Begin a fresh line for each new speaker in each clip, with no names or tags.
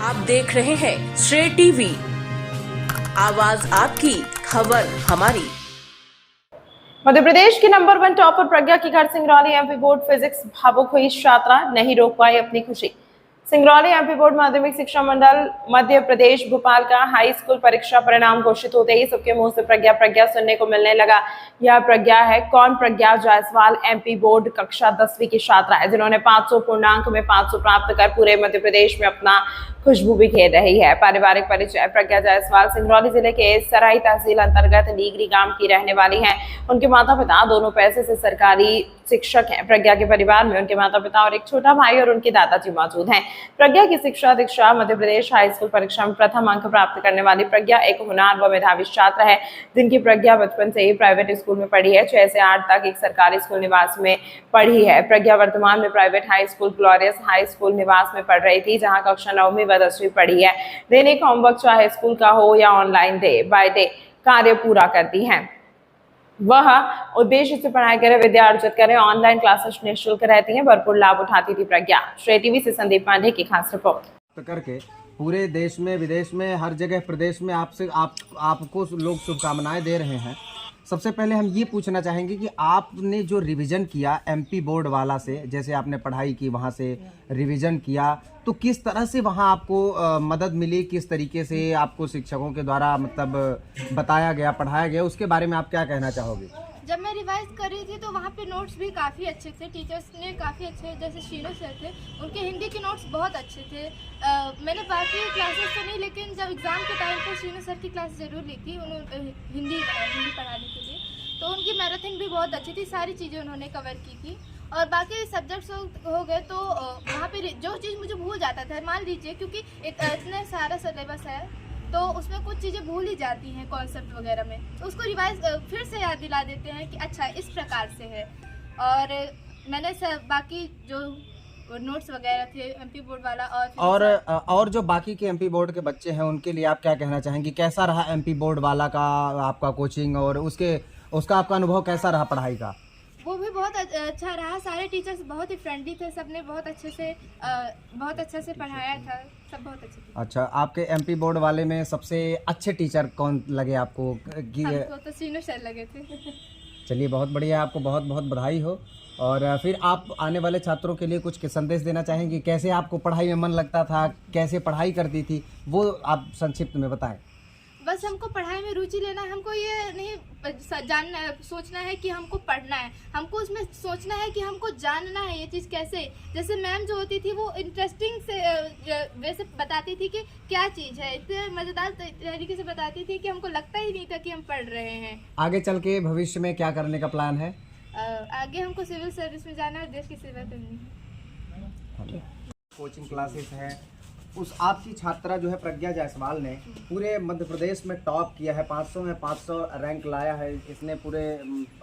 आप देख रहे हैं श्रेय टीवी, आवाज आपकी, खबर हमारी।
मध्य प्रदेश की नंबर 1 टॉपर प्रज्ञा की घर सिंगरौली एमपी बोर्ड फिजिक्स भावुक हुई छात्रा, नहीं रोक पाई अपनी खुशी। सिंगरौली एमपी बोर्ड माध्यमिक शिक्षा मंडल मध्य प्रदेश भोपाल का हाई स्कूल परीक्षा परिणाम घोषित होते ही सबके मुंह से प्रज्ञा प्रज्ञा सुनने को मिलने लगा। यह प्रज्ञा है कौन? प्रज्ञा जायसवाल एमपी बोर्ड कक्षा 10वीं की छात्रा है, जिन्होंने 500 पूर्णांक में 500 प्राप्त कर पूरे मध्य प्रदेश में अपना खुशबू बिखेर रही है। पारिवारिक परिचय: प्रज्ञा जायसवाल सिंगरौली जिले के सराई तहसील अंतर्गत लीगरी गांव की रहने वाली हैं। उनके माता पिता दोनों पैसे से सरकारी शिक्षक हैं। प्रज्ञा के परिवार में उनके माता पिता और एक छोटा भाई और उनके दादाजी मौजूद हैं। प्रज्ञा की शिक्षा दीक्षा मध्य प्रदेश हाई स्कूल परीक्षा में प्रथम अंक प्राप्त करने वाली प्रज्ञा एक होनहार व मेधावी छात्र है, जिनकी प्रज्ञा बचपन से ही प्राइवेट स्कूल में पढ़ी है। 6 से 8 तक एक सरकारी स्कूल निवास में पढ़ी है। प्रज्ञा वर्तमान में private high school glorious high school निवास में पढ़ रही थी, जहां कक्षा 9वीं व 10वीं पढ़ी है। दैनिक होमवर्क चाहे स्कूल का हो या ऑनलाइन डे बाय डे कार्य पूरा करती है। वह उद्देश्य से पढ़ाई करे, विद्या अर्जित करे, ऑनलाइन क्लासेस निःशुल्क रहती हैं, भरपूर लाभ उठाती थी प्रज्ञा। श्रेय टीवी से संदीप पांडे की खास रिपोर्ट।
करके पूरे देश में विदेश में हर जगह प्रदेश में आपको लोग शुभकामनाएं दे रहे हैं। सबसे पहले हम ये पूछना चाहेंगे कि आपने जो रिवीजन किया एमपी बोर्ड वाला से, जैसे आपने पढ़ाई की वहाँ से रिवीजन किया, तो किस तरह से वहाँ आपको मदद मिली, किस तरीके से आपको शिक्षकों के द्वारा मतलब बताया गया, पढ़ाया गया, उसके बारे में आप क्या कहना चाहोगे?
जब मैं रिवाइज कर रही थी तो वहाँ पे नोट्स भी काफ़ी अच्छे थे, टीचर्स ने काफ़ी अच्छे, जैसे शीलो सर थे, उनके हिंदी के नोट्स बहुत अच्छे थे। मैंने बाकी क्लासेस तो नहीं, लेकिन जब एग्ज़ाम के टाइम पर शीलो सर की क्लास ज़रूर ली थी उन्होंने हिंदी पढ़ाने के लिए, तो उनकी मैराथन भी बहुत अच्छी थी, सारी चीज़ें उन्होंने कवर की थी। और बाकी सब्जेक्ट्स हो गए तो वहाँ पे जो चीज़ मुझे भूल जाता था, मान लीजिए क्योंकि इतना सारा सिलेबस है तो उसमें कुछ चीज़ें भूल ही जाती हैं कॉन्सेप्ट वगैरह में, तो उसको रिवाइज फिर से याद दिला देते हैं कि अच्छा इस प्रकार से है। और मैंने बाकी जो नोट्स वगैरह थे एमपी बोर्ड वाला और
जो बाकी के एमपी बोर्ड के बच्चे हैं उनके लिए आप क्या कहना चाहेंगे? कैसा रहा एमपी बोर्ड वाला का आपका कोचिंग और उसका आपका अनुभव कैसा रहा पढ़ाई का?
वो भी बहुत अच्छा रहा। सारे टीचर्स बहुत ही फ्रेंडली थे, सबने बहुत अच्छे से पढ़ाया था, सब बहुत अच्छे थे।
अच्छा, आपके एमपी बोर्ड वाले में सबसे अच्छे टीचर कौन लगे आपको?
हमको तो सीनो सर लगे थे।
चलिए, बहुत बढ़िया, आपको बहुत बहुत बधाई हो। और फिर आप आने वाले छात्रों के लिए कुछ संदेश देना चाहेंगे? कैसे आपको पढ़ाई में मन लगता था, कैसे पढ़ाई करती थी, वो आप संक्षिप्त में बताएं।
बस हमको पढ़ाई में रुचि लेना है, हमको ये नहीं सोचना है कि हमको पढ़ना है, हमको उसमें सोचना है कि हमको जानना है ये चीज़ कैसे। जैसे मैम जो होती थी वो इंटरेस्टिंग से वैसे बताती थी कि क्या चीज़ है, इतने मज़ेदार तरीके से बताती थी कि हमको लगता ही नहीं था कि हम पढ़ रहे हैं।
आगे चल के भविष्य में क्या करने का प्लान है?
आगे हमको सिविल सर्विस में जाना है, देश की सेवा करनी है।
कोचिंग क्लासेस है, उस आपकी छात्रा जो है प्रज्ञा जायसवाल ने पूरे मध्य प्रदेश में टॉप किया है, 500 में 500 रैंक लाया है इसने, पूरे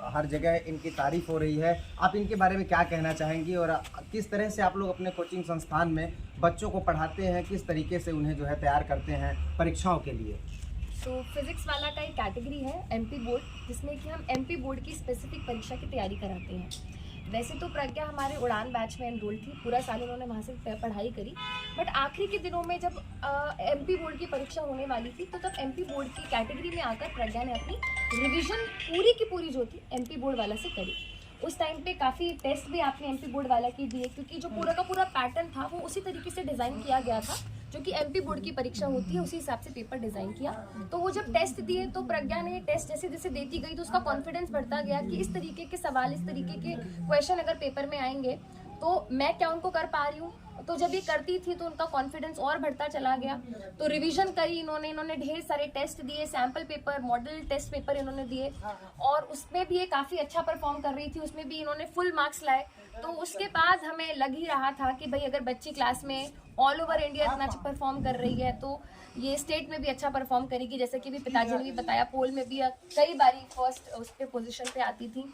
हर जगह इनकी तारीफ हो रही है। आप इनके बारे में क्या कहना चाहेंगी और किस तरह से आप लोग अपने कोचिंग संस्थान में बच्चों को पढ़ाते हैं, किस तरीके से उन्हें जो है तैयार करते हैं परीक्षाओं के लिए?
तो फिजिक्स वाला का एक कैटेगरी है एमपी बोर्ड, जिसमें कि हम एमपी बोर्ड की स्पेसिफिक परीक्षा की तैयारी कराते हैं। वैसे तो प्रज्ञा हमारे उड़ान बैच में एनरोल थी, पूरा साल उन्होंने वहाँ से पढ़ाई करी, बट आखिरी के दिनों में जब एमपी बोर्ड की परीक्षा होने वाली थी तो तब एमपी बोर्ड की कैटेगरी में आकर प्रज्ञा ने अपनी रिवीजन पूरी की पूरी जो थी एमपी बोर्ड वाला से करी। उस टाइम पे काफ़ी टेस्ट भी आपने एमपी बोर्ड वाला के दिए, क्योंकि जो पूरा का पूरा पैटर्न था वो उसी तरीके से डिज़ाइन किया गया था जो कि एमपी बोर्ड की परीक्षा होती है, उसी हिसाब से पेपर डिज़ाइन किया। तो वो जब टेस्ट दिए तो प्रज्ञा ने टेस्ट जैसे जैसे देती गई तो उसका कॉन्फिडेंस बढ़ता गया कि इस तरीके के सवाल, इस तरीके के क्वेश्चन अगर पेपर में आएंगे तो मैं क्या उनको कर पा रही हूँ। तो जब ये करती थी तो उनका कॉन्फिडेंस और बढ़ता चला गया। तो रिवीजन करी इन्होंने ढेर सारे टेस्ट दिए, sample paper, model test paper इन्होंने दिए, और उसमें भी ये काफ़ी अच्छा परफॉर्म कर रही थी, उसमें भी इन्होंने फुल मार्क्स लाए। तो उसके बाद हमें लग ही रहा था कि भाई अगर बच्ची क्लास में ऑल ओवर इंडिया इतना अच्छा परफॉर्म कर रही है तो ये स्टेट में भी अच्छा परफॉर्म करेगी। जैसे कि भी पिताजी ने भी बताया, पोल में भी कई बारी फर्स्ट उस पे पोजीशन पे आती थी।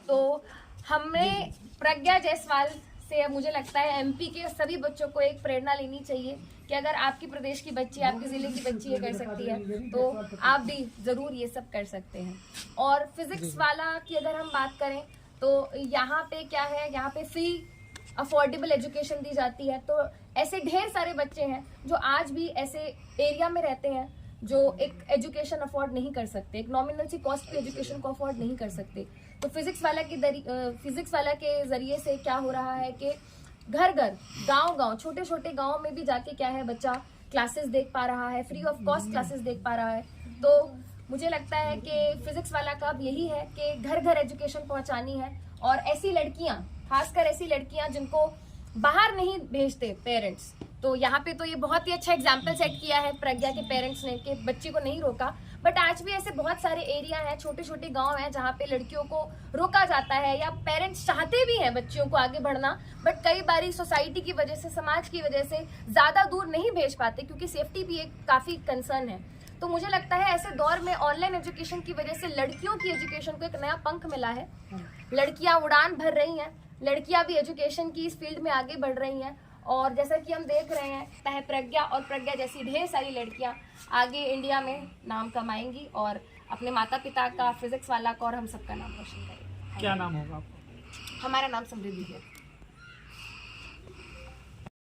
तो हमें प्रज्ञा जायसवाल से मुझे लगता है एमपी के सभी बच्चों को एक प्रेरणा लेनी चाहिए कि अगर आपकी प्रदेश की बच्ची, आपके ज़िले की बच्ची ये कर सकती है तो आप भी ज़रूर ये सब कर सकते हैं। और फिज़िक्स वाला की अगर हम बात करें तो यहाँ पे क्या है, यहाँ पे फ्री अफोर्डेबल एजुकेशन दी जाती है। तो ऐसे ढेर सारे बच्चे हैं जो आज भी ऐसे एरिया में रहते हैं जो एक एजुकेशन अफोर्ड नहीं कर सकते, एक नॉमिनल सी कॉस्ट पे एजुकेशन को अफोर्ड नहीं कर सकते। तो फिजिक्स वाला के जरिए से क्या हो रहा है कि घर घर, गांव गांव, छोटे छोटे गांव में भी जाके क्या है, बच्चा क्लासेस देख पा रहा है, फ्री ऑफ कॉस्ट क्लासेस देख पा रहा है। तो मुझे लगता है कि फिजिक्स वाला का अब यही है कि घर घर एजुकेशन पहुंचानी है, और ऐसी लड़कियां, खासकर ऐसी लड़कियां जिनको बाहर नहीं भेजते पेरेंट्स, तो यहाँ पे तो ये बहुत ही अच्छा एग्जाम्पल सेट किया है प्रज्ञा के पेरेंट्स ने कि बच्चे को नहीं रोका। बट आज भी ऐसे बहुत सारे एरिया हैं, छोटे छोटे गांव हैं जहाँ पे लड़कियों को रोका जाता है, या पेरेंट्स चाहते भी हैं बच्चियों को आगे बढ़ना, बट कई बारी सोसाइटी की वजह से, समाज की वजह से ज्यादा दूर नहीं भेज पाते, क्योंकि सेफ्टी भी एक काफी कंसर्न है। तो मुझे लगता है ऐसे दौर में ऑनलाइन एजुकेशन की वजह से लड़कियों की एजुकेशन को एक नया पंख मिला है। लड़कियां उड़ान भर रही हैं, लड़कियां भी एजुकेशन की इस फील्ड में आगे बढ़ रही हैं, और जैसा कि हम देख रहे हैं, चाहे प्रज्ञा और प्रज्ञा जैसी ढेर सारी लड़कियां आगे इंडिया में नाम कमाएंगी और अपने माता पिता का, फिजिक्स वाला का और हम सबका नाम रोशन करेंगे।
क्या नाम होगा आपका?
हमारा नाम समृद्धि है।